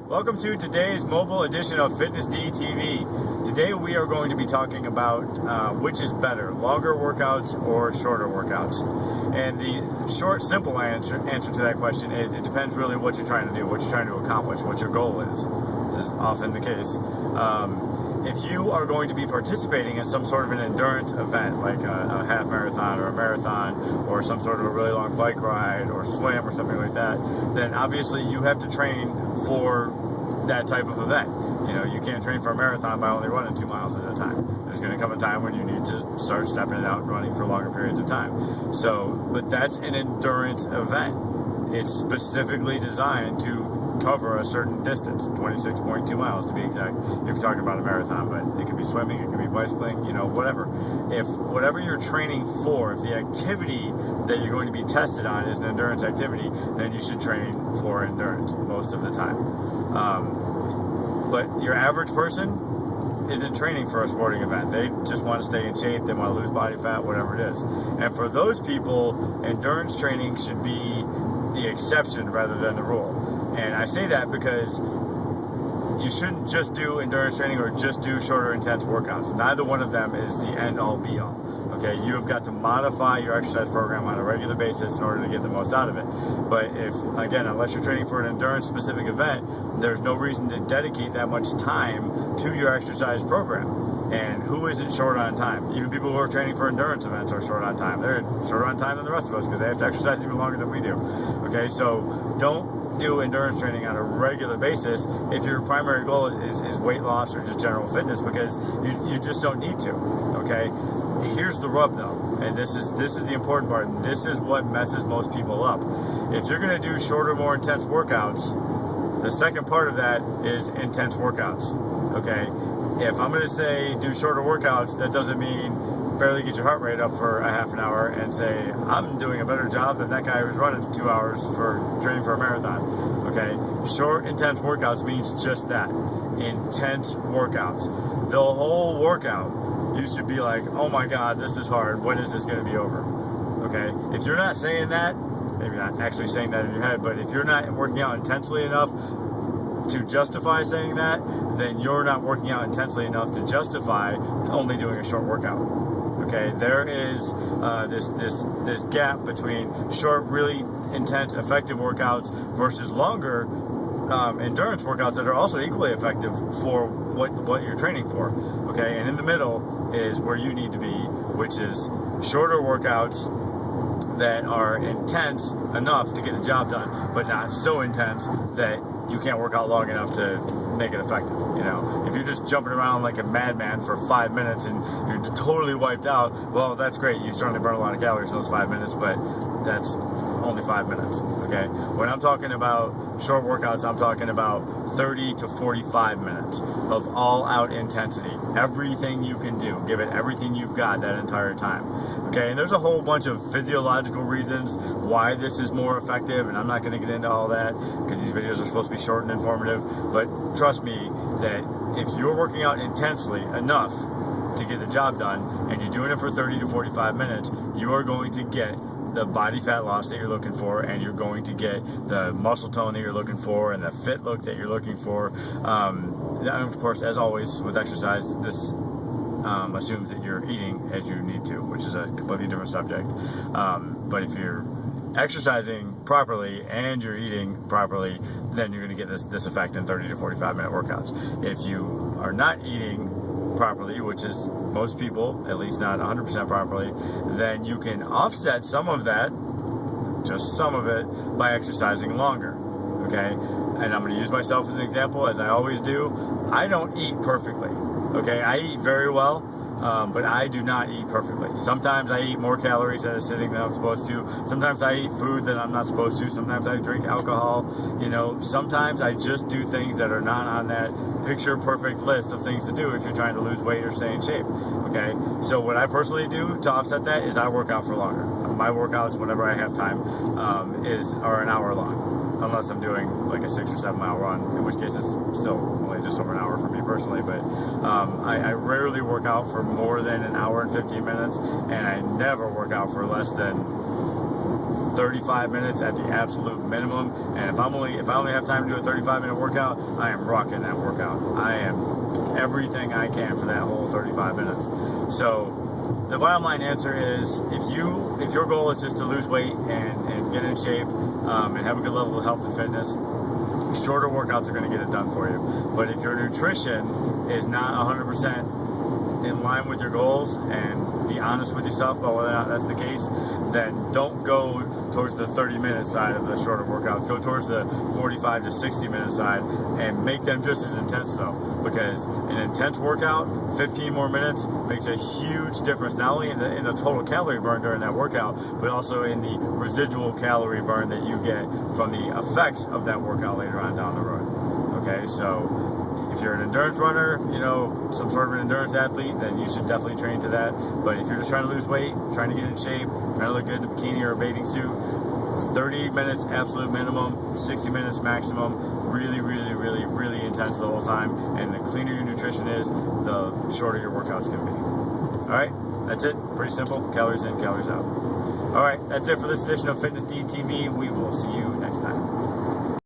Welcome to today's mobile edition of Fitness D TV. Today we are going to be talking about which is better, longer workouts or shorter workouts. And the short, simple answer to that question is it depends really what you're trying to do, what you're trying to accomplish, what your goal is. This is often the case. If you are going to be participating in some sort of an endurance event, like a half marathon or a marathon, or some sort of a really long bike ride or swim or something like that, then obviously you have to train for that type of event. You know, you can't train for a marathon by only running 2 miles at a time. There's going to come a time when you need to start stepping it out and running for longer periods of time. So, but that's an endurance event. It's specifically designed to cover a certain distance, 26.2 miles to be exact, if you're talking about a marathon, but it could be swimming, it could be bicycling, you know, whatever. If whatever you're training for, if the activity that you're going to be tested on is an endurance activity, then you should train for endurance most of the time. But your average person isn't training for a sporting event. They just want to stay in shape, they want to lose body fat, whatever it is. And for those people, endurance training should be the exception rather than the rule. And I say that because you shouldn't just do endurance training or just do shorter, intense workouts. Neither one of them is the end-all, be-all. Okay, you have got to modify your exercise program on a regular basis in order to get the most out of it. But if, again, unless you're training for an endurance-specific event, there's no reason to dedicate that much time to your exercise program. And who isn't short on time? Even people who are training for endurance events are short on time. They're shorter on time than the rest of us because they have to exercise even longer than we do. Okay, so don't do endurance training on a regular basis if your primary goal is weight loss or just general fitness, because you just don't need to. Okay, here's the rub though, and this is the important part, and this is what messes most people up. If you're going to do shorter, more intense workouts, the second part of that is intense workouts. Okay, if I'm going to say do shorter workouts, that doesn't mean barely get your heart rate up for a half an hour and say, I'm doing a better job than that guy who's running 2 hours for training for a marathon. Okay, short, intense workouts means just that, intense workouts. The whole workout, you should be like, oh my God, this is hard. When is this going to be over? Okay, if you're not saying that, maybe not actually saying that in your head, but if you're not working out intensely enough to justify saying that, then you're not working out intensely enough to justify only doing a short workout. Okay, there is this gap between short, really intense, effective workouts versus longer endurance workouts that are also equally effective for what you're training for. Okay, and in the middle is where you need to be, which is shorter workouts that are intense enough to get the job done, but not so intense that you can't work out long enough to make it effective. You know, if you're just jumping around like a madman for 5 minutes and you're totally wiped out, well, that's great. You certainly burn a lot of calories in those 5 minutes, but that's only 5 minutes. Okay, when I'm talking about short workouts, I'm talking about 30 to 45 minutes of all-out intensity. Everything you can do, give it everything you've got that entire time. Okay, and there's a whole bunch of physiological reasons why this is more effective, and I'm not going to get into all that because these videos are supposed to be short and informative, but trust me that if you're working out intensely enough to get the job done and you're doing it for 30 to 45 minutes, you are going to get the body fat loss that you're looking for, and you're going to get the muscle tone that you're looking for and the fit look that you're looking for. And of course, as always with exercise, this assumes that you're eating as you need to, which is a completely different subject. But if you're exercising properly and you're eating properly, then you're going to get this effect in 30 to 45 minute workouts. If you are not eating properly, which is most people, at least not 100% properly, then you can offset some of that, just some of it, by exercising longer. Okay, and I'm going to use myself as an example, as I always do. I don't eat perfectly. Okay, I eat very well, but I do not eat perfectly. Sometimes I eat more calories at a sitting than I'm supposed to. Sometimes I eat food that I'm not supposed to. Sometimes I drink alcohol. You know, sometimes I just do things that are not on that picture perfect list of things to do if you're trying to lose weight or stay in shape. Okay, so what I personally do to offset that is I work out for longer. My workouts, whenever I have time, are an hour long, unless I'm doing like a 6 or 7 mile run, in which case it's still only just over an hour for me personally. But I rarely work out for more than an hour and 15 minutes, and I never work out for less than 35 minutes at the absolute minimum. And if I only have time to do a 35-minute workout, I am rocking that workout. I am everything I can for that whole 35 minutes. So the bottom line answer is, if your goal is just to lose weight and get in shape and have a good level of health and fitness, shorter workouts are going to get it done for you. But if your nutrition is not 100% in line with your goals, and be honest with yourself about whether or not that's the case, then don't go towards the 30-minute side of the shorter workouts. Go towards the 45 to 60-minute side and make them just as intense though, because an intense workout, 15 more minutes, makes a huge difference, not only in the total calorie burn during that workout, but also in the residual calorie burn that you get from the effects of that workout later on down the road. Okay, so if you're an endurance runner, some sort of an endurance athlete, then you should definitely train to that. But if you're just trying to lose weight, trying to get in shape, trying to look good in a bikini or a bathing suit, 30 minutes absolute minimum, 60 minutes maximum, really, really, really, really intense the whole time. And the cleaner your nutrition is, the shorter your workouts can be. All right, that's it. Pretty simple. Calories in, calories out. All right, that's it for this edition of Fitness D TV. We will see you next time.